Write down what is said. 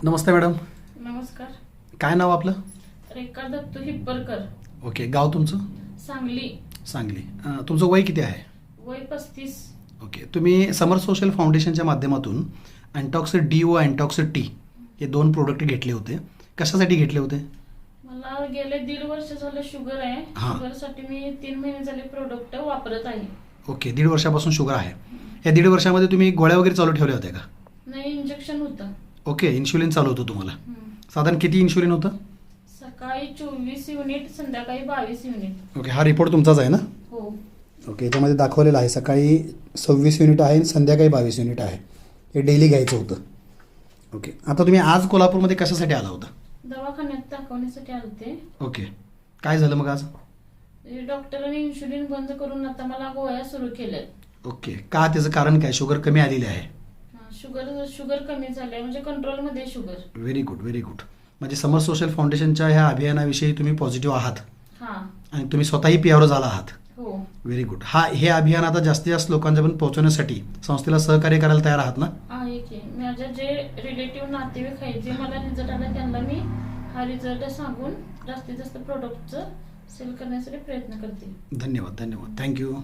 नमस्ते madam. नमस्कार. काय नाव आपलं? रेखा दत्तू हिप्परकर. ओके. गाव तुमचं? सांगली. सांगली. तुमचं वय किती आहे? वय 35. ओके. तुम्ही समर सोशल फाउंडेशनच्या माध्यमातून अँटॉक्सिड डी व अँटॉक्सिड टी हे 2 प्रोडक्ट घेतले होते. कशासाठी घेतले होते? मला गेले 1.5 वर्ष झालं शुगर आहे. हां. शुगरसाठी मी 3 महिने झाले प्रोडक्ट वापरत आहे. ओके. 1.5 वर्षापासून शुगर आहे. या 1.5 वर्षामध्ये तुम्ही गोळ्या वगैरे चालू ठेवल्या होत्या का? नाही, इंजेक्शन होतं. ओके. इन्शुलिन चालू होतं तुम्हाला? साधारण किती इन्शुलिन होतं? सकाळी 24 युनिट, संध्याकाळी 22 युनिट. ओके. हा रिपोर्ट तुमचाच आहे ना? हो. ओके. याच्यामध्ये दाखवलेलं आहे सकाळी 26 युनिट आहे आणि संध्याकाळी 22 युनिट आहे. हे डेली घ्यायचं होतं. ओके. आता तुम्ही आज कोल्हापूरमध्ये कशासाठी आला होता? दवाखान्यात दाखवण्यासाठी आलते. ओके. काय झालं मग आज? डॉक्टरांनी इन्शुलिन बंद करून आता मला गोळ्या सुरू केल्यात. ओके. का? त्याचं कारण काय? शुगर कमी आलेली आहे? शुगर कमी झाली म्हणजे कंट्रोलमध्ये sugar. Very good, very good. म्हणजे समर सोशल फाउंडेशनच्या ह्या अभियानाविषयी तुम्ही पॉझिटिव्ह आहात हां. आणि तुम्ही स्वतःही पीआरओ झाला आहात. हो. Very good. हे अभियान आता जास्तीत जास्त लोकांच्यापर्यंत पोहोचवण्यासाठी संस्थेला सहकार्य करायला तयार आहात ना? आहे की माझ्या जे रिलेटिव्ह नातेवाईक आहेत, जे मला रिझल्ट आला त्यांना मी हा रिझल्ट सांगून जास्तीत जास्त प्रोडक्टचं सेल करण्यासाठी प्रयत्न करते. धन्यवाद, धन्यवाद. थँक्यू.